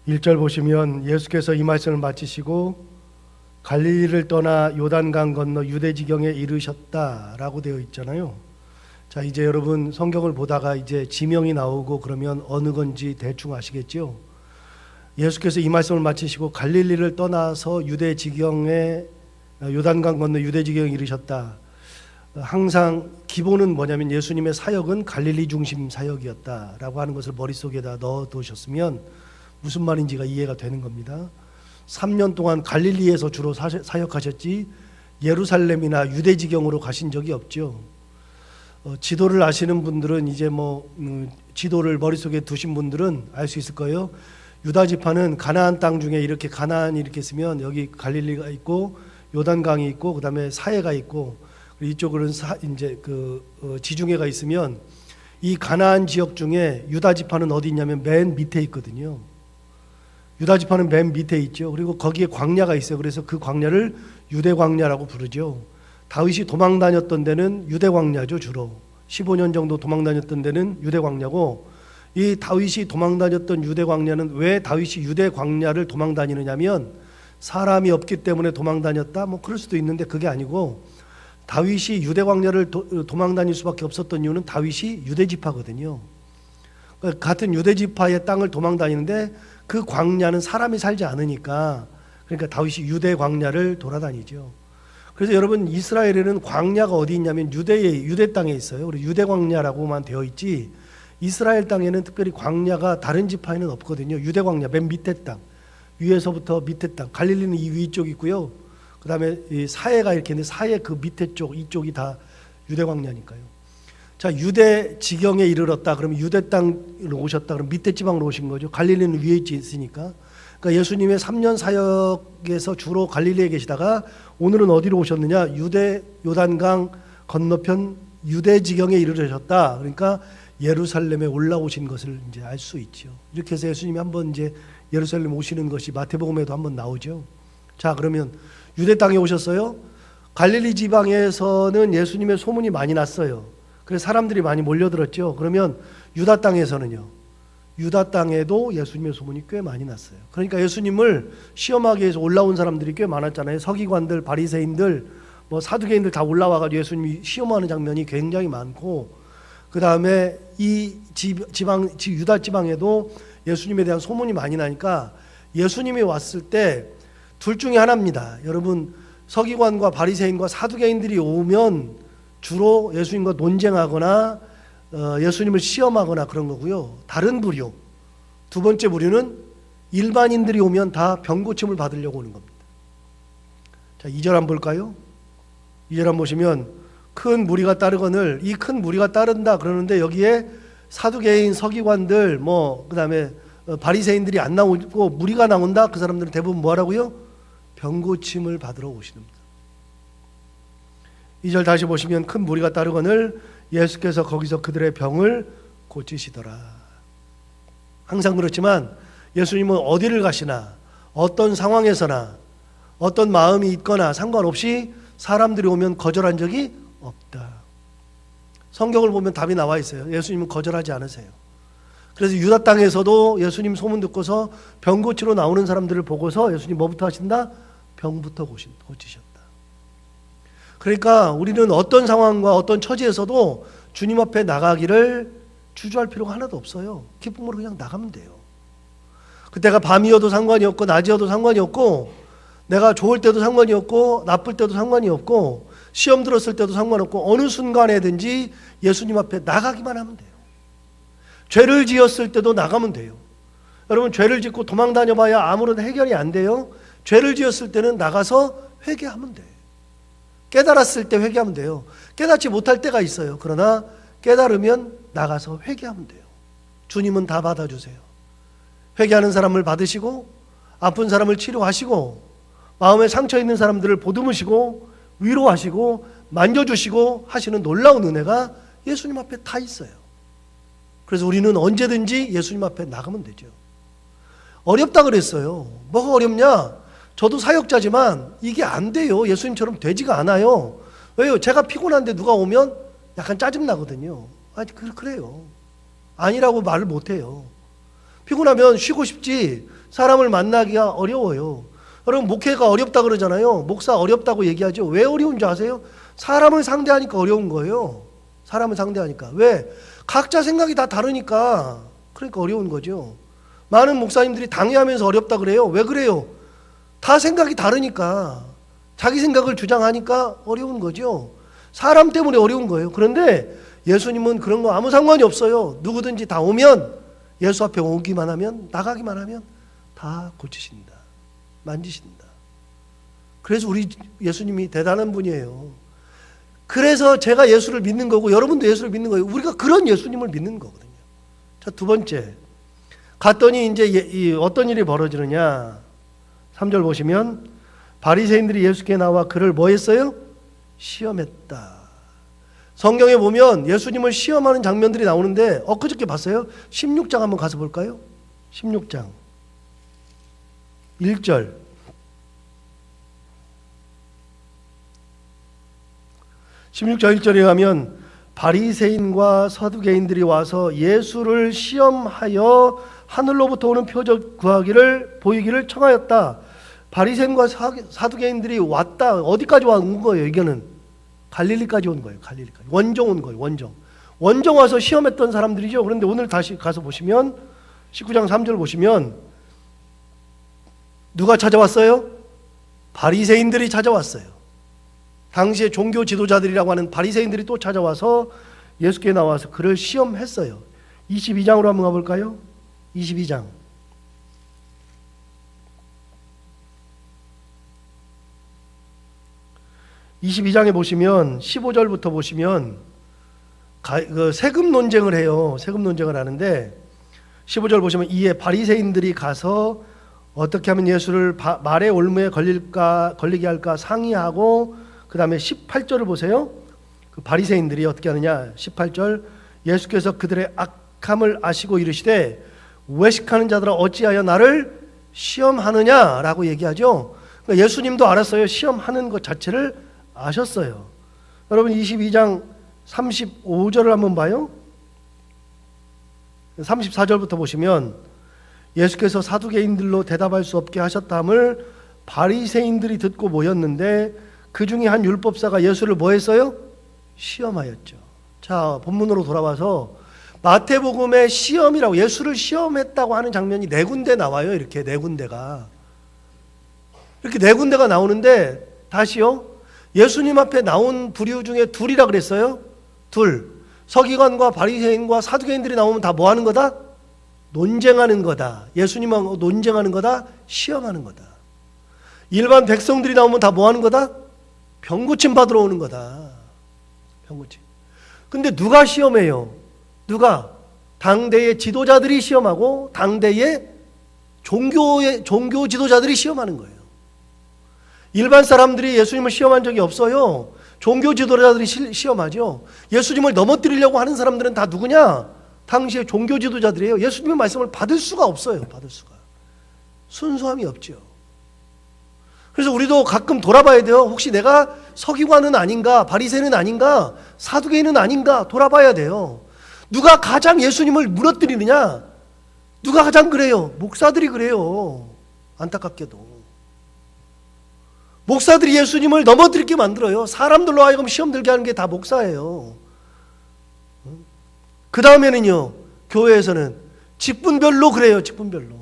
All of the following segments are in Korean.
1절 보시면 예수께서 이 말씀을 마치시고 갈릴리를 떠나 요단강 건너 유대 지경에 이르셨다라고 되어 있잖아요. 자, 이제 여러분 성경을 보다가 이제 지명이 나오고 그러면 어느 건지 대충 아시겠죠? 예수께서 이 말씀을 마치시고 갈릴리를 떠나서 유대 지경에 요단강 건너 유대 지경에 이르셨다. 항상 기본은 뭐냐면 예수님의 사역은 갈릴리 중심 사역이었다라고 하는 것을 머릿속에다 넣어두셨으면 무슨 말인지가 이해가 되는 겁니다. 3년 동안 갈릴리에서 주로 사역하셨지 예루살렘이나 유대 지경으로 가신 적이 없죠. 지도를 아시는 분들은 이제 지도를 머릿속에 두신 분들은 알 수 있을 거예요. 유다 지파는 가나안 땅 중에 이렇게 가나안이 이렇게 있으면 여기 갈릴리가 있고 요단강이 있고 그다음에 사해가 있고 이쪽으로는 이제 지중해가 있으면 이 가나안 지역 중에 유다 지파는 어디 있냐면 맨 밑에 있거든요. 유다 지파는 맨 밑에 있죠. 그리고 거기에 광야가 있어요. 그래서 그 광야를 유대 광야라고 부르죠. 다윗이 도망 다녔던 데는 유대 광야죠. 주로 15년 정도 도망 다녔던 데는 유대 광야고, 이 다윗이 도망 다녔던 유대 광야는 왜 다윗이 유대 광야를 도망 다니느냐면 사람이 없기 때문에 도망 다녔다 그럴 수도 있는데 그게 아니고, 다윗이 유대 광야를 도망 다닐 수밖에 없었던 이유는 다윗이 유대 지파거든요. 같은 유대 지파의 땅을 도망 다니는데 그 광야는 사람이 살지 않으니까, 그러니까 다윗이 유대 광야를 돌아다니죠. 그래서 여러분 이스라엘에는 광야가 어디 있냐면 유대 땅에 있어요. 우리 유대 광야라고만 되어 있지 이스라엘 땅에는 특별히 광야가 다른 지파에는 없거든요. 유대 광야 맨 밑에 땅, 위에서부터 밑에 땅, 갈릴리는 이 위쪽 있고요. 그 다음에 이 사해가 이렇게 있는데 사해 그 밑에 쪽 이쪽이 다 유대 광야니까요. 자, 유대 지경에 이르렀다 그러면 유대 땅으로 오셨다 그러면 밑에 지방으로 오신 거죠. 갈릴리는 위에 있으니까. 그러니까 예수님의 3년 사역에서 주로 갈릴리에 계시다가 오늘은 어디로 오셨느냐? 유대 요단강 건너편 유대 지경에 이르셨다. 그러니까 예루살렘에 올라오신 것을 이제 알 수 있죠. 이렇게 해서 예수님이 한번 이제 예루살렘 오시는 것이 마태복음에도 한번 나오죠. 자, 그러면 유대 땅에 오셨어요. 갈릴리 지방에서는 예수님의 소문이 많이 났어요. 그래서 사람들이 많이 몰려들었죠. 그러면 유다 땅에서는요. 유다 땅에도 예수님의 소문이 꽤 많이 났어요. 그러니까 예수님을 시험하기 위해서 올라온 사람들이 꽤 많았잖아요. 서기관들, 바리새인들, 사두개인들 다 올라와가지고 예수님이 시험하는 장면이 굉장히 많고, 그 다음에 이 유다 지방에도 예수님에 대한 소문이 많이 나니까 예수님이 왔을 때 둘 중에 하나입니다. 여러분, 서기관과 바리새인과 사두개인들이 오면 주로 예수님과 논쟁하거나 예수님을 시험하거나 그런 거고요. 다른 부류, 두 번째 부류는 일반인들이 오면 다 병고침을 받으려고 오는 겁니다. 자, 2절 한번 볼까요? 2절 한번 보시면 큰 무리가 따르거늘, 이 큰 무리가 따른다 그러는데 여기에 사두개인, 서기관들, 그 다음에 바리새인들이 안 나오고 무리가 나온다. 그 사람들은 대부분 뭐 하라고요? 병고침을 받으러 오시는 겁니다. 2절 다시 보시면 큰 무리가 따르거늘 예수께서 거기서 그들의 병을 고치시더라. 항상 그렇지만 예수님은 어디를 가시나 어떤 상황에서나 어떤 마음이 있거나 상관없이 사람들이 오면 거절한 적이 없다. 성경을 보면 답이 나와 있어요. 예수님은 거절하지 않으세요. 그래서 유다 땅에서도 예수님 소문 듣고서 병 고치러 나오는 사람들을 보고서 예수님 뭐부터 하신다? 병부터 고치셨다. 그러니까 우리는 어떤 상황과 어떤 처지에서도 주님 앞에 나가기를 주저할 필요가 하나도 없어요. 기쁨으로 그냥 나가면 돼요. 그때가 밤이어도 상관이 없고 낮이어도 상관이 없고, 내가 좋을 때도 상관이 없고 나쁠 때도 상관이 없고, 시험 들었을 때도 상관없고, 어느 순간에든지 예수님 앞에 나가기만 하면 돼요. 죄를 지었을 때도 나가면 돼요. 여러분, 죄를 짓고 도망 다녀봐야 아무런 해결이 안 돼요. 죄를 지었을 때는 나가서 회개하면 돼요. 깨달았을 때 회개하면 돼요. 깨닫지 못할 때가 있어요. 그러나 깨달으면 나가서 회개하면 돼요. 주님은 다 받아주세요. 회개하는 사람을 받으시고, 아픈 사람을 치료하시고, 마음에 상처 있는 사람들을 보듬으시고 위로하시고 만져주시고 하시는 놀라운 은혜가 예수님 앞에 다 있어요. 그래서 우리는 언제든지 예수님 앞에 나가면 되죠. 어렵다 그랬어요. 뭐가 어렵냐? 저도 사역자지만 이게 안 돼요. 예수님처럼 되지가 않아요. 왜요? 제가 피곤한데 누가 오면 약간 짜증나거든요. 그래요. 아니라고 말을 못해요. 피곤하면 쉬고 싶지 사람을 만나기가 어려워요. 여러분 목회가 어렵다 그러잖아요. 목사 어렵다고 얘기하죠. 왜 어려운 줄 아세요? 사람을 상대하니까 어려운 거예요. 사람을 상대하니까. 왜? 각자 생각이 다 다르니까. 그러니까 어려운 거죠. 많은 목사님들이 당회하면서 어렵다 그래요. 왜 그래요? 다 생각이 다르니까. 자기 생각을 주장하니까 어려운 거죠. 사람 때문에 어려운 거예요. 그런데 예수님은 그런 거 아무 상관이 없어요. 누구든지 다 오면 예수 앞에 오기만 하면, 나가기만 하면 다 고치신다. 만지신다. 그래서 우리 예수님이 대단한 분이에요. 그래서 제가 예수를 믿는 거고 여러분도 예수를 믿는 거예요. 우리가 그런 예수님을 믿는 거거든요. 자, 두 번째. 갔더니 이제 어떤 일이 벌어지느냐. 3절 보시면 바리새인들이 예수께 나와 그를 뭐 했어요? 시험했다. 성경에 보면 예수님을 시험하는 장면들이 나오는데 엊그저께 봤어요? 16장 한번 가서 볼까요? 16장 1절. 16장 1절에 가면 바리새인과 서두개인들이 와서 예수를 시험하여 하늘로부터 오는 표적 보이기를 청하였다. 바리새인과 사두개인들이 왔다. 어디까지 온 거예요? 이거는 갈릴리까지 온 거예요. 갈릴리까지. 원정 온 거예요. 원정 와서 시험했던 사람들이죠. 그런데 오늘 다시 가서 보시면 19장 3절 보시면 누가 찾아왔어요? 바리새인들이 찾아왔어요. 당시에 종교 지도자들이라고 하는 바리새인들이 또 찾아와서 예수께 나와서 그를 시험했어요. 22장으로 한번 가볼까요? 22장. 22장에 보시면 15절부터 보시면 세금 논쟁을 해요. 세금 논쟁을 하는데 15절 보시면 이에 바리새인들이 가서 어떻게 하면 예수를 말의 올무에 걸리게 할까 상의하고 그 다음에 18절을 보세요. 그 바리새인들이 어떻게 하느냐. 18절 예수께서 그들의 악함을 아시고 이르시되 외식하는 자들아 어찌하여 나를 시험하느냐라고 얘기하죠. 그러니까 예수님도 알았어요. 시험하는 것 자체를 아셨어요. 여러분 22장 35절을 한번 봐요. 34절부터 보시면 예수께서 사두개인들로 대답할 수 없게 하셨다함을 바리새인들이 듣고 모였는데 그 중에 한 율법사가 예수를 뭐 했어요? 시험하였죠. 자, 본문으로 돌아와서 마태복음의 시험이라고 예수를 시험했다고 하는 장면이 네 군데 나와요. 이렇게 네 군데가. 이렇게 네 군데가 나오는데 다시요. 예수님 앞에 나온 부류 중에 둘이라 그랬어요. 둘. 서기관과 바리새인과 사두개인들이 나오면 다 뭐 하는 거다? 논쟁하는 거다. 예수님하고 논쟁하는 거다. 시험하는 거다. 일반 백성들이 나오면 다 뭐 하는 거다? 병고침 받으러 오는 거다. 병고침. 근데 누가 시험해요? 누가? 당대의 지도자들이 시험하고 당대의 종교 지도자들이 시험하는 거예요. 일반 사람들이 예수님을 시험한 적이 없어요. 종교 지도자들이 시험하죠. 예수님을 넘어뜨리려고 하는 사람들은 다 누구냐? 당시의 종교 지도자들이에요. 예수님의 말씀을 받을 수가 없어요. 받을 수가. 순수함이 없죠. 그래서 우리도 가끔 돌아봐야 돼요. 혹시 내가 서기관은 아닌가? 바리새인은 아닌가? 사두개인은 아닌가? 돌아봐야 돼요. 누가 가장 예수님을 무너뜨리느냐? 누가 가장 그래요? 목사들이 그래요. 안타깝게도. 목사들이 예수님을 넘어뜨리게 만들어요. 사람들로 하여금 시험 들게 하는 게 다 목사예요. 그 다음에는요, 교회에서는 직분별로 그래요. 직분별로.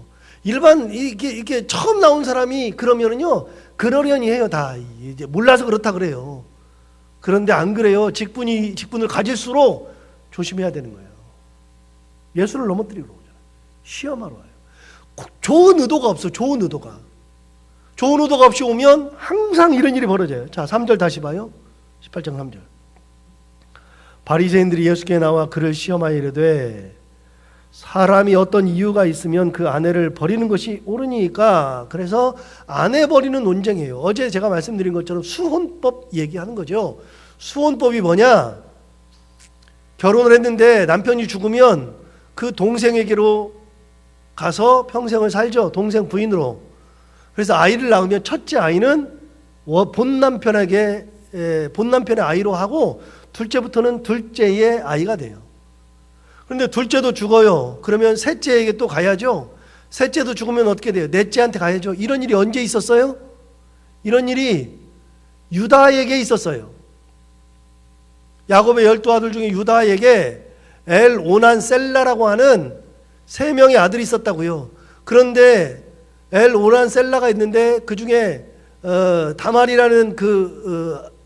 일반 이게 처음 나온 사람이 그러면은요, 그러려니 해요. 다 이제 몰라서 그렇다 그래요. 그런데 안 그래요. 직분을 가질수록 조심해야 되는 거예요. 예수를 넘어뜨리러 오잖아요. 시험하러 와요. 좋은 의도가 없어. 좋은 의도가 없이 오면 항상 이런 일이 벌어져요. 자, 3절 다시 봐요. 18장 3절. 바리새인들이 예수께 나와 그를 시험하여 이르되 사람이 어떤 이유가 있으면 그 아내를 버리는 것이 옳으니까. 그래서 아내 버리는 논쟁이에요. 어제 제가 말씀드린 것처럼 수혼법 얘기하는 거죠. 수혼법이 뭐냐? 결혼을 했는데 남편이 죽으면 그 동생에게로 가서 평생을 살죠. 동생 부인으로. 그래서 아이를 낳으면 첫째 아이는 본 남편의 아이로 하고 둘째부터는 둘째의 아이가 돼요. 그런데 둘째도 죽어요. 그러면 셋째에게 또 가야죠. 셋째도 죽으면 어떻게 돼요? 넷째한테 가야죠. 이런 일이 언제 있었어요? 이런 일이 유다에게 있었어요. 야곱의 12아들 중에 유다에게 엘오난 셀라라고 하는 3명의 아들이 있었다고요. 그런데 엘오난 셀라가 있는데 그 중에 다말이라는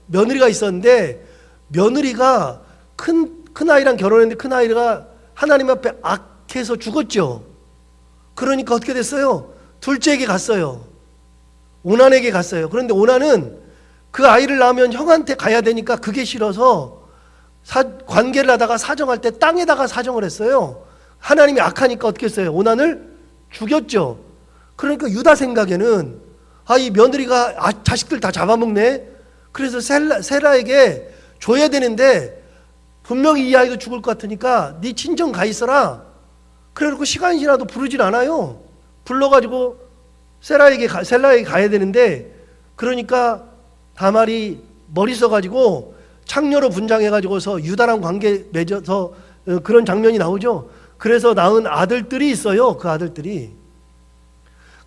며느리가 있었는데, 며느리가 큰아이랑 결혼했는데 큰아이가 하나님 앞에 악해서 죽었죠. 그러니까 어떻게 됐어요? 둘째에게 갔어요. 오난에게 갔어요. 그런데 오난은 그 아이를 낳으면 형한테 가야 되니까 그게 싫어서 관계를 하다가 사정할 때 땅에다가 사정을 했어요. 하나님이 악하니까 어떻게 했어요? 오난을 죽였죠. 그러니까 유다 생각에는 이 며느리가 자식들 다 잡아먹네. 그래서 셀라에게 줘야 되는데 분명히 이 아이도 죽을 것 같으니까 네 친정 가 있어라. 그래놓고 시간이 지나도 부르질 않아요. 불러가지고 셀라에게 가야 되는데, 그러니까 다말이 머리 써가지고 창녀로 분장해가지고서 유다랑 관계 맺어서 그런 장면이 나오죠. 그래서 낳은 아들들이 있어요. 그 아들들이.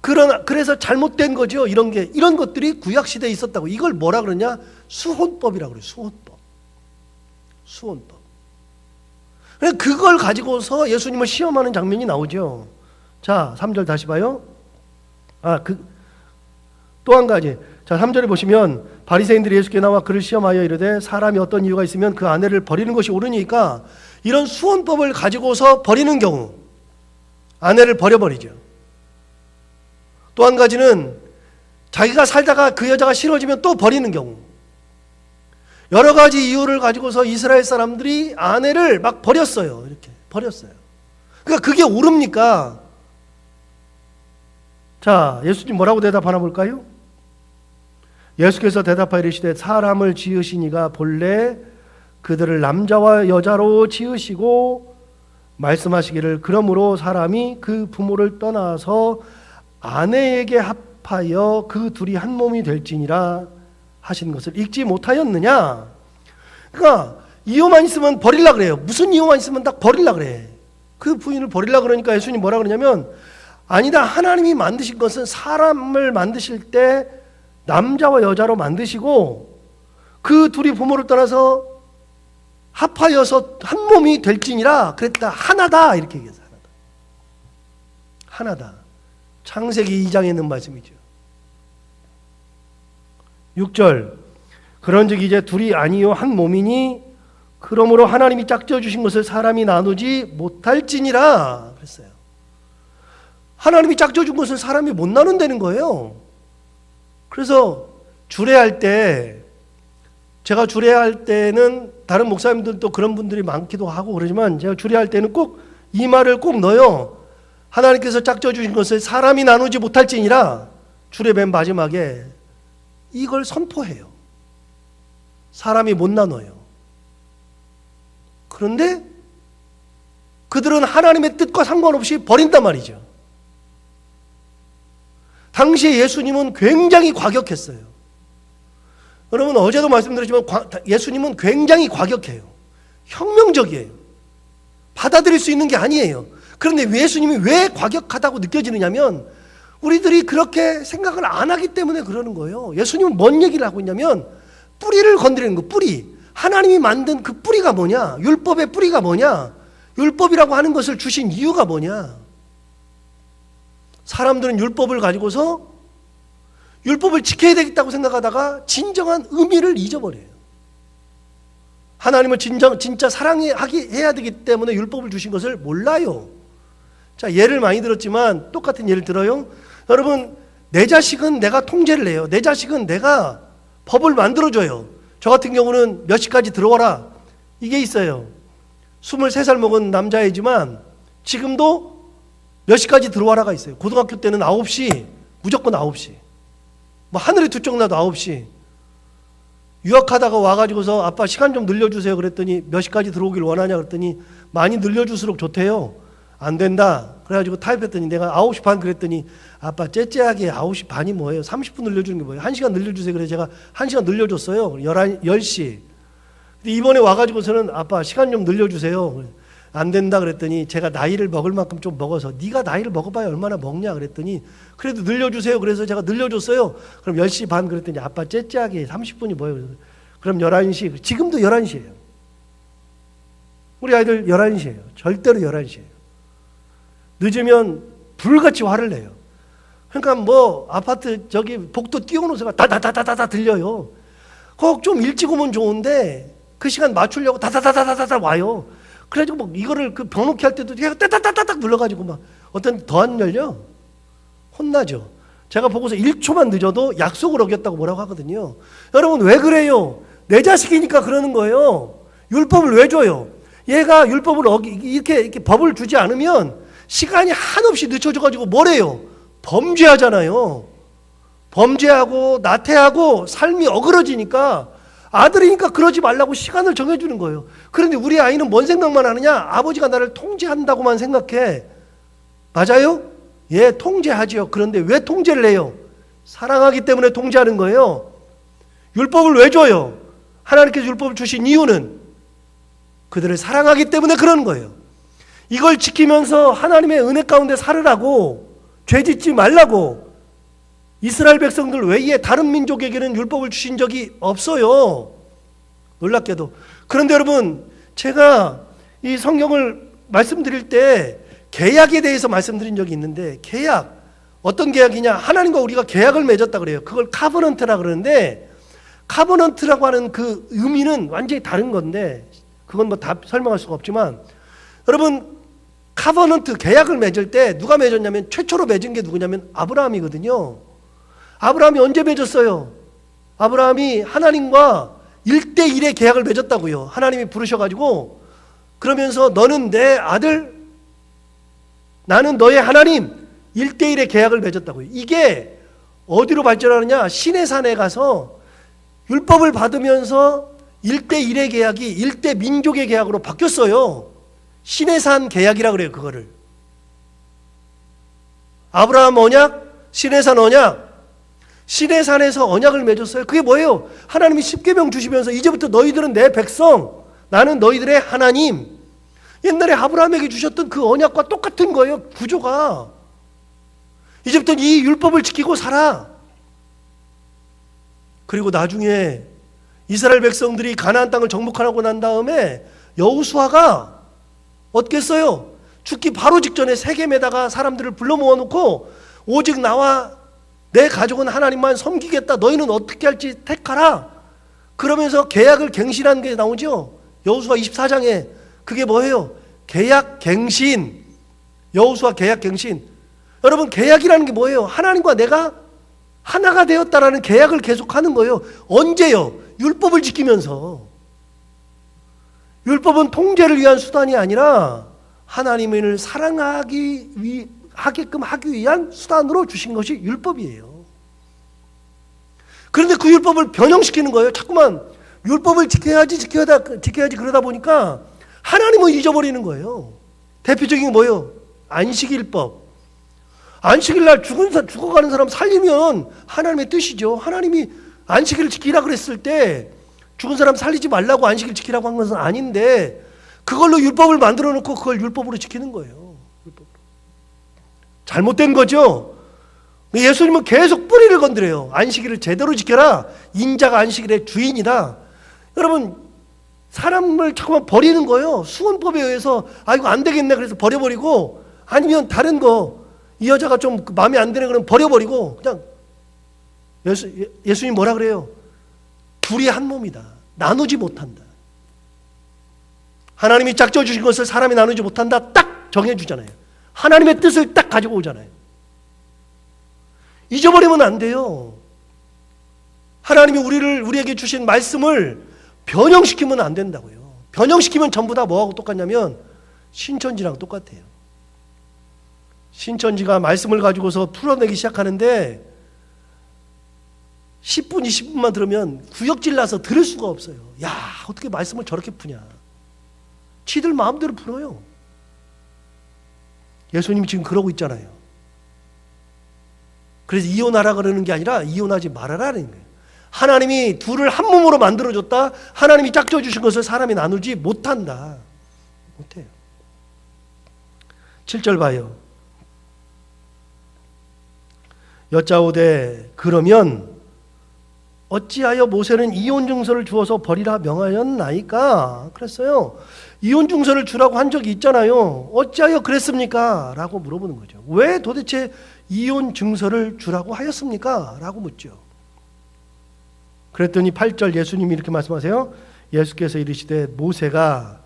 그래서 잘못된 거죠. 이런 것들이 구약 시대에 있었다고. 이걸 뭐라 그러냐? 수혼법이라고 그래요. 수혼법. 그걸 가지고서 예수님을 시험하는 장면이 나오죠. 자, 3절 다시 봐요. 또 한 가지. 자, 3절에 보시면 바리새인들이 예수께 나와 그를 시험하여 이르되 사람이 어떤 이유가 있으면 그 아내를 버리는 것이 옳으니까, 이런 수혼법을 가지고서 버리는 경우 아내를 버려버리죠. 또 한 가지는 자기가 살다가 그 여자가 싫어지면 또 버리는 경우. 여러 가지 이유를 가지고서 이스라엘 사람들이 아내를 막 버렸어요. 이렇게 버렸어요. 그러니까 그게 옳습니까? 자, 예수님 뭐라고 대답하나 볼까요? 예수께서 대답하여 이르시되 사람을 지으신 이가 본래 그들을 남자와 여자로 지으시고 말씀하시기를 그러므로 사람이 그 부모를 떠나서 아내에게 합하여 그 둘이 한 몸이 될지니라 하신 것을 읽지 못하였느냐. 그러니까 이유만 있으면 버리려고 그래요. 무슨 이유만 있으면 딱 버리려고 그래. 그 부인을 버리려고 그러니까 예수님 뭐라 그러냐면, 아니다, 하나님이 만드신 것은 사람을 만드실 때 남자와 여자로 만드시고 그 둘이 부모를 떠나서 합하여서 한 몸이 될지니라 그랬다. 하나다, 이렇게 얘기했어요. 하나다. 창세기 2장에 있는 말씀이죠. 6절 그런즉 이제 둘이 아니요 한 몸이니 그러므로 하나님이 짝지어 주신 것을 사람이 나누지 못할지니라 그랬어요. 하나님이 짝지어 준 것을 사람이 못 나눈다는 거예요. 그래서 주례할 때, 제가 주례할 때는 다른 목사님들도 그런 분들이 많기도 하고 그러지만, 제가 주례할 때는 꼭 이 말을 꼭 넣어요. 하나님께서 짝져 주신 것을 사람이 나누지 못할지니라. 주례 맨 마지막에 이걸 선포해요. 사람이 못 나눠요. 그런데 그들은 하나님의 뜻과 상관없이 버린단 말이죠. 당시에 예수님은 굉장히 과격했어요. 여러분, 어제도 말씀드렸지만 예수님은 굉장히 과격해요. 혁명적이에요. 받아들일 수 있는 게 아니에요. 그런데 예수님이 왜 과격하다고 느껴지느냐면, 우리들이 그렇게 생각을 안 하기 때문에 그러는 거예요. 예수님은 뭔 얘기를 하고 있냐면, 뿌리를 건드리는 거, 뿌리. 하나님이 만든 그 뿌리가 뭐냐? 율법의 뿌리가 뭐냐? 율법이라고 하는 것을 주신 이유가 뭐냐? 사람들은 율법을 가지고서 율법을 지켜야 되겠다고 생각하다가 진정한 의미를 잊어버려요. 하나님을 진짜 사랑해야 되기 때문에 율법을 주신 것을 몰라요. 자, 예를 많이 들었지만 똑같은 예를 들어요. 여러분, 내 자식은 내가 통제를 해요. 내 자식은 내가 법을 만들어줘요. 저 같은 경우는 몇 시까지 들어와라, 이게 있어요. 23살 먹은 남자이지만 지금도 몇 시까지 들어와라가 있어요. 고등학교 때는 9시, 무조건 9시. 뭐 하늘이 두 쪽 나도 9시. 유학하다가 와가지고서 아빠 시간 좀 늘려주세요 그랬더니, 몇 시까지 들어오길 원하냐 그랬더니 많이 늘려줄수록 좋대요. 안 된다. 그래가지고 타협했더니 내가 9시 반 그랬더니, 아빠 째째하게 9시 반이 뭐예요? 30분 늘려주는 게 뭐예요? 1시간 늘려주세요. 그래서 제가 1시간 늘려줬어요. 10시. 근데 이번에 와가지고서는 아빠 시간 좀 늘려주세요. 안 된다 그랬더니 제가 나이를 먹을 만큼 좀 먹어서 네가 나이를 먹어봐야 얼마나 먹냐 그랬더니 그래도 늘려주세요. 그래서 제가 늘려줬어요. 그럼 10시 반 그랬더니 아빠 째째하게 30분이 뭐예요? 그럼 11시. 지금도 11시예요. 우리 아이들 11시예요. 절대로 11시예요. 늦으면 불같이 화를 내요. 그러니까 뭐 아파트 저기 복도 띄워놓은 소리가 다다다다다 들려요. 꼭 좀 일찍 오면 좋은데 그 시간 맞추려고 다다다다다다 와요. 그래가지고 뭐 이거를 그 벽놓기 할 때도 그냥 따다다다닥 눌러가지고 막 어떤 더 안 열려 혼나죠. 제가 보고서 1초만 늦어도 약속을 어겼다고 뭐라고 하거든요. 여러분 왜 그래요? 내 자식이니까 그러는 거예요. 율법을 왜 줘요? 얘가 율법을 이렇게 법을 주지 않으면 시간이 한없이 늦춰져가지고 뭐래요? 범죄하잖아요. 범죄하고 나태하고 삶이 어그러지니까 아들이니까 그러지 말라고 시간을 정해주는 거예요. 그런데 우리 아이는 뭔 생각만 하느냐? 아버지가 나를 통제한다고만 생각해. 맞아요? 예, 통제하지요. 그런데 왜 통제를 해요? 사랑하기 때문에 통제하는 거예요. 율법을 왜 줘요? 하나님께서 율법을 주신 이유는 그들을 사랑하기 때문에 그러는 거예요. 이걸 지키면서 하나님의 은혜 가운데 살으라고, 죄 짓지 말라고 이스라엘 백성들 외에 다른 민족에게는 율법을 주신 적이 없어요. 놀랍게도. 그런데 여러분, 제가 이 성경을 말씀드릴 때 계약에 대해서 말씀드린 적이 있는데, 계약, 어떤 계약이냐? 하나님과 우리가 계약을 맺었다 그래요. 그걸 카버넌트라 그러는데, 카버넌트라고 하는 그 의미는 완전히 다른 건데, 그건 뭐 다 설명할 수가 없지만, 여러분, 카버넌트 계약을 맺을 때 누가 맺었냐면, 최초로 맺은 게 누구냐면 아브라함이거든요. 아브라함이 언제 맺었어요? 아브라함이 하나님과 1대1의 계약을 맺었다고요. 하나님이 부르셔가지고 그러면서 너는 내 아들, 나는 너의 하나님, 1대1의 계약을 맺었다고요. 이게 어디로 발전하느냐? 시내산에 가서 율법을 받으면서 1대1의 계약이 1대 민족의 계약으로 바뀌었어요. 시내산 계약이라 그래요. 그거를 아브라함 언약, 시내산 언약. 시내산에서 언약을 맺었어요. 그게 뭐예요? 하나님이 십계명 주시면서 이제부터 너희들은 내 백성, 나는 너희들의 하나님. 옛날에 아브라함에게 주셨던 그 언약과 똑같은 거예요. 구조가. 이제부터 이 율법을 지키고 살아. 그리고 나중에 이스라엘 백성들이 가나안 땅을 정복하고 난 다음에 여호수아가 어떻게 했어요? 죽기 바로 직전에 세겜에다가 사람들을 불러 모아놓고 오직 나와 내 가족은 하나님만 섬기겠다. 너희는 어떻게 할지 택하라. 그러면서 계약을 갱신한 게 나오죠. 여호수아 24장에 그게 뭐예요? 계약 갱신. 여호수아 계약 갱신. 여러분 계약이라는 게 뭐예요? 하나님과 내가 하나가 되었다라는 계약을 계속하는 거예요. 언제요? 율법을 지키면서. 율법은 통제를 위한 수단이 아니라 하나님을 하게끔 하기 위한 수단으로 주신 것이 율법이에요. 그런데 그 율법을 변형시키는 거예요. 자꾸만 율법을 지켜야지 그러다 보니까 하나님을 잊어버리는 거예요. 대표적인 게 뭐예요? 안식일법. 안식일날 죽어가는 사람 살리면 하나님의 뜻이죠. 하나님이 안식일을 지키라 그랬을 때 죽은 사람 살리지 말라고 안식일 지키라고 한 것은 아닌데 그걸로 율법을 만들어 놓고 그걸 율법으로 지키는 거예요. 잘못된 거죠. 예수님은 계속 뿌리를 건드려요. 안식일을 제대로 지켜라. 인자가 안식일의 주인이다. 여러분 사람을 자꾸만 버리는 거예요. 수원법에 의해서 이거 안 되겠네 그래서 버려버리고 아니면 다른 거 이 여자가 좀 마음에 안 드네 그러면 버려버리고 그냥 예수님 뭐라 그래요? 둘이 한 몸이다. 나누지 못한다. 하나님이 짝져 주신 것을 사람이 나누지 못한다. 딱 정해주잖아요. 하나님의 뜻을 딱 가지고 오잖아요. 잊어버리면 안 돼요. 하나님이 우리에게 주신 말씀을 변형시키면 안 된다고요. 변형시키면 전부 다 뭐하고 똑같냐면 신천지랑 똑같아요. 신천지가 말씀을 가지고서 풀어내기 시작하는데 10분, 20분만 들으면 구역질 나서 들을 수가 없어요. 야, 어떻게 말씀을 저렇게 푸냐. 지들 마음대로 풀어요. 예수님이 지금 그러고 있잖아요. 그래서 이혼하라 그러는 게 아니라 이혼하지 말아라는 거예요. 하나님이 둘을 한 몸으로 만들어줬다. 하나님이 짝져 주신 것을 사람이 나누지 못한다. 못해요. 7절 봐요. 여짜오되 그러면 어찌하여 모세는 이혼 증서를 주어서 버리라 명하였나이까? 그랬어요. 이혼 증서를 주라고 한 적이 있잖아요. 어찌하여 그랬습니까? 라고 물어보는 거죠. 왜 도대체 이혼 증서를 주라고 하였습니까? 라고 묻죠. 그랬더니 8절 예수님이 이렇게 말씀하세요. 예수께서 이르시되 모세가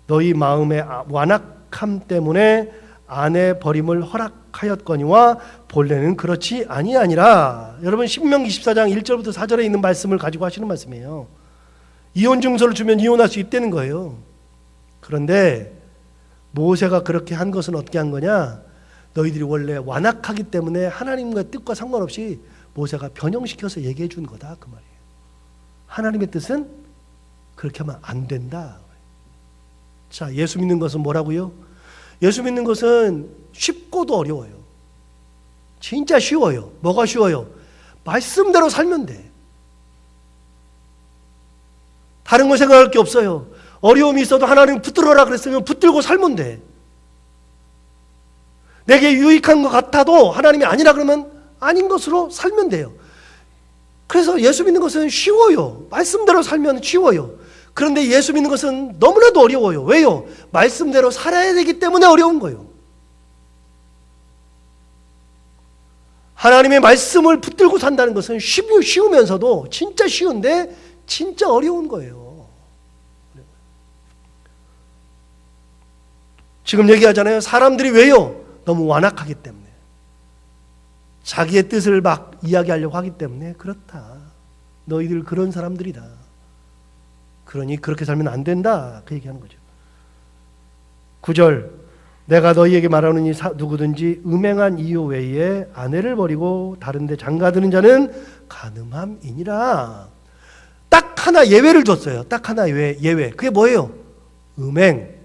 너희 마음의 완악함 때문에 아내 버림을 허락하였거니와 본래는 그렇지 아니하니라. 여러분 신명기 14장 1절부터 4절에 있는 말씀을 가지고 하시는 말씀이에요. 이혼 증서를 주면 이혼할 수 있다는 거예요. 그런데 모세가 그렇게 한 것은 어떻게 한 거냐? 너희들이 원래 완악하기 때문에 하나님의 뜻과 상관없이 모세가 변형시켜서 얘기해 준 거다 그 말이에요. 하나님의 뜻은 그렇게 하면 안 된다. 자, 예수 믿는 것은 뭐라고요? 예수 믿는 것은 쉽고도 어려워요. 진짜 쉬워요. 뭐가 쉬워요? 말씀대로 살면 돼. 다른 거 생각할 게 없어요. 어려움이 있어도 하나님 붙들어라 그랬으면 붙들고 살면 돼. 내게 유익한 것 같아도 하나님이 아니라 그러면 아닌 것으로 살면 돼요. 그래서 예수 믿는 것은 쉬워요. 말씀대로 살면 쉬워요. 그런데 예수 믿는 것은 너무나도 어려워요. 왜요? 말씀대로 살아야 되기 때문에 어려운 거예요. 하나님의 말씀을 붙들고 산다는 것은 쉬우면서도 진짜 쉬운데 진짜 어려운 거예요. 지금 얘기하잖아요. 사람들이 왜요? 너무 완악하기 때문에. 자기의 뜻을 막 이야기하려고 하기 때문에 그렇다. 너희들 그런 사람들이다. 그러니 그렇게 살면 안 된다. 그 얘기하는 거죠. 9절 내가 너희에게 말하노니 누구든지 음행한 이유 외에 아내를 버리고 다른 데 장가드는 자는 간음함이니라. 딱 하나 예외를 줬어요. 딱 하나 예외. 그게 뭐예요? 음행.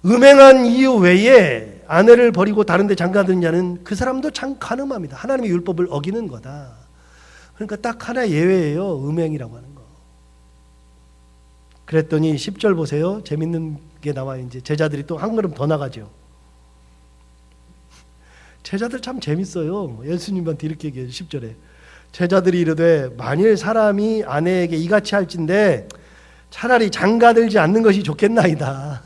음행한 이유 외에 아내를 버리고 다른 데 장가드는 자는 그 사람도 참 간음합니다. 하나님의 율법을 어기는 거다. 그러니까 딱 하나 예외예요. 음행이라고 하는 거. 그랬더니 10절 보세요. 재밌는 게 나와요. 이제 제자들이 또 한 걸음 더 나가죠. 제자들 참 재밌어요. 예수님한테 이렇게 얘기해요. 10절에 제자들이 이르되 만일 사람이 아내에게 이같이 할진대 차라리 장가들지 않는 것이 좋겠나이다.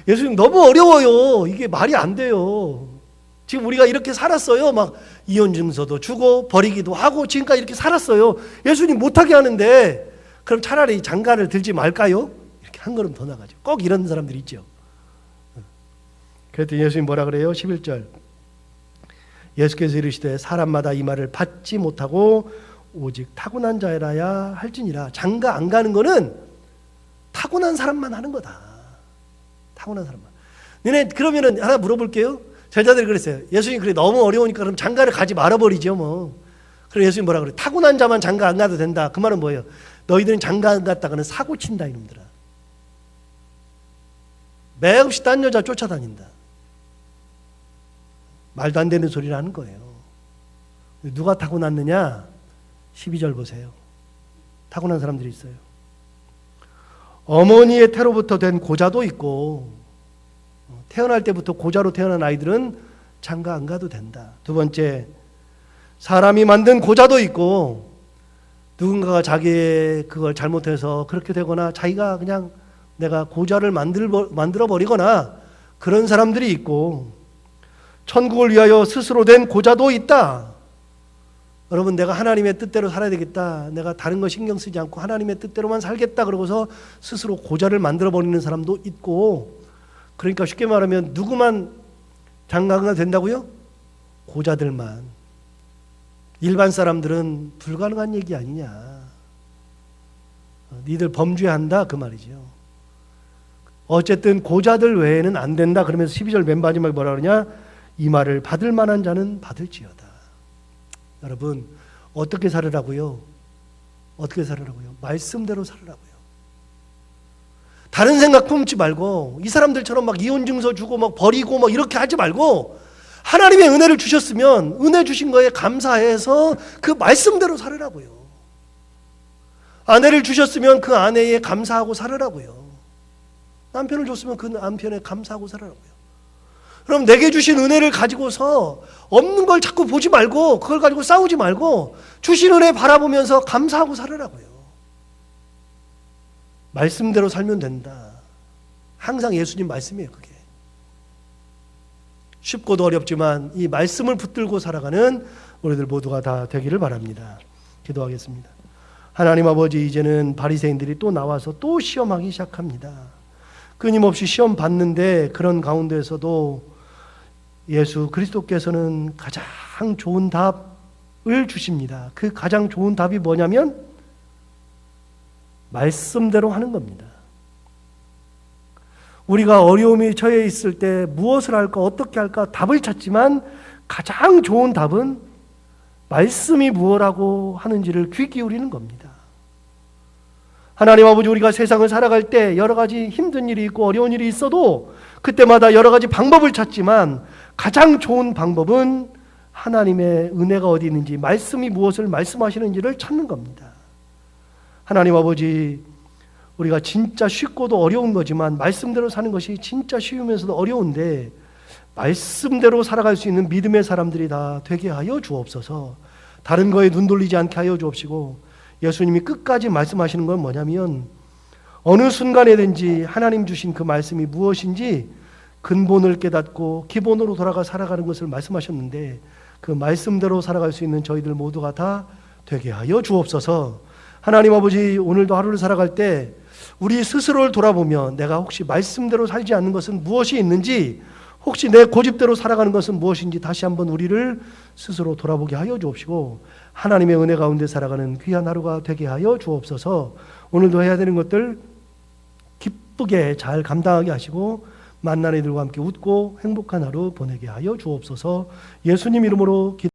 예수님 너무 어려워요. 이게 말이 안 돼요. 지금 우리가 이렇게 살았어요. 막 이혼 증서도 주고 버리기도 하고 지금까지 이렇게 살았어요. 예수님 못하게 하는데 그럼 차라리 장가를 들지 말까요? 이렇게 한 걸음 더 나가죠. 꼭 이런 사람들이 있죠. 그랬더니 예수님 뭐라 그래요? 11절 예수께서 이르시되 사람마다 이 말을 받지 못하고 오직 타고난 자라야 할지니라. 장가 안 가는 거는 타고난 사람만 하는 거다. 타고난 사람만. 너네 그러면은 하나 물어볼게요. 제자들이 그랬어요. 예수님 그래 너무 어려우니까 그럼 장가를 가지 말아버리죠 뭐. 그래서 예수님 뭐라 그래? 타고난 자만 장가 안 가도 된다. 그 말은 뭐예요? 너희들은 장가 안 갔다가는 사고 친다 이놈들아. 매 없이 딴 여자 쫓아다닌다. 말도 안 되는 소리를 하는 거예요. 누가 타고났느냐? 12절 보세요. 타고난 사람들이 있어요. 어머니의 태로부터 된 고자도 있고 태어날 때부터 고자로 태어난 아이들은 장가 안 가도 된다. 두 번째, 사람이 만든 고자도 있고 누군가가 자기의 그걸 잘못해서 그렇게 되거나 자기가 그냥 내가 고자를 만들어 버리거나 그런 사람들이 있고 천국을 위하여 스스로 된 고자도 있다. 여러분 내가 하나님의 뜻대로 살아야 되겠다. 내가 다른 거 신경 쓰지 않고 하나님의 뜻대로만 살겠다. 그러고서 스스로 고자를 만들어 버리는 사람도 있고 그러니까 쉽게 말하면 누구만 장가가 된다고요? 고자들만. 일반 사람들은 불가능한 얘기 아니냐. 니들 범죄한다 그 말이죠. 어쨌든 고자들 외에는 안 된다. 그러면서 12절 맨 마지막에 뭐라 그러냐? 이 말을 받을 만한 자는 받을지어다. 여러분 어떻게 살으라고요? 어떻게 살으라고요? 말씀대로 살으라고요. 다른 생각 품지 말고 이 사람들처럼 막 이혼 증서 주고 막 버리고 막 이렇게 하지 말고 하나님의 은혜를 주셨으면 은혜 주신 거에 감사해서 그 말씀대로 살으라고요. 아내를 주셨으면 그 아내에 감사하고 살으라고요. 남편을 줬으면 그 남편에 감사하고 살으라고요. 그럼 내게 주신 은혜를 가지고서 없는 걸 자꾸 보지 말고 그걸 가지고 싸우지 말고 주신 은혜 바라보면서 감사하고 살으라고요. 말씀대로 살면 된다. 항상 예수님 말씀이에요. 그게 쉽고도 어렵지만 이 말씀을 붙들고 살아가는 우리들 모두가 다 되기를 바랍니다. 기도하겠습니다. 하나님 아버지, 이제는 바리새인들이 또 나와서 또 시험하기 시작합니다. 끊임없이 시험 받는데 그런 가운데서도 예수 그리스도께서는 가장 좋은 답을 주십니다. 그 가장 좋은 답이 뭐냐면 말씀대로 하는 겁니다. 우리가 어려움이 처해 있을 때 무엇을 할까 어떻게 할까 답을 찾지만 가장 좋은 답은 말씀이 무엇라고 하는지를 귀 기울이는 겁니다. 하나님 아버지, 우리가 세상을 살아갈 때 여러 가지 힘든 일이 있고 어려운 일이 있어도 그때마다 여러 가지 방법을 찾지만 가장 좋은 방법은 하나님의 은혜가 어디 있는지, 말씀이 무엇을 말씀하시는지를 찾는 겁니다. 하나님 아버지, 우리가 진짜 쉽고도 어려운 거지만 말씀대로 사는 것이 진짜 쉬우면서도 어려운데 말씀대로 살아갈 수 있는 믿음의 사람들이 다 되게 하여 주옵소서. 다른 거에 눈 돌리지 않게 하여 주옵시고, 예수님이 끝까지 말씀하시는 건 뭐냐면 어느 순간에든지 하나님 주신 그 말씀이 무엇인지 근본을 깨닫고 기본으로 돌아가 살아가는 것을 말씀하셨는데 그 말씀대로 살아갈 수 있는 저희들 모두가 다 되게 하여 주옵소서. 하나님 아버지, 오늘도 하루를 살아갈 때 우리 스스로를 돌아보며 내가 혹시 말씀대로 살지 않는 것은 무엇이 있는지, 혹시 내 고집대로 살아가는 것은 무엇인지 다시 한번 우리를 스스로 돌아보게 하여 주옵시고 하나님의 은혜 가운데 살아가는 귀한 하루가 되게 하여 주옵소서. 오늘도 해야 되는 것들 기쁘게 잘 감당하게 하시고 만난 이들과 함께 웃고 행복한 하루 보내게 하여 주옵소서. 예수님 이름으로 기도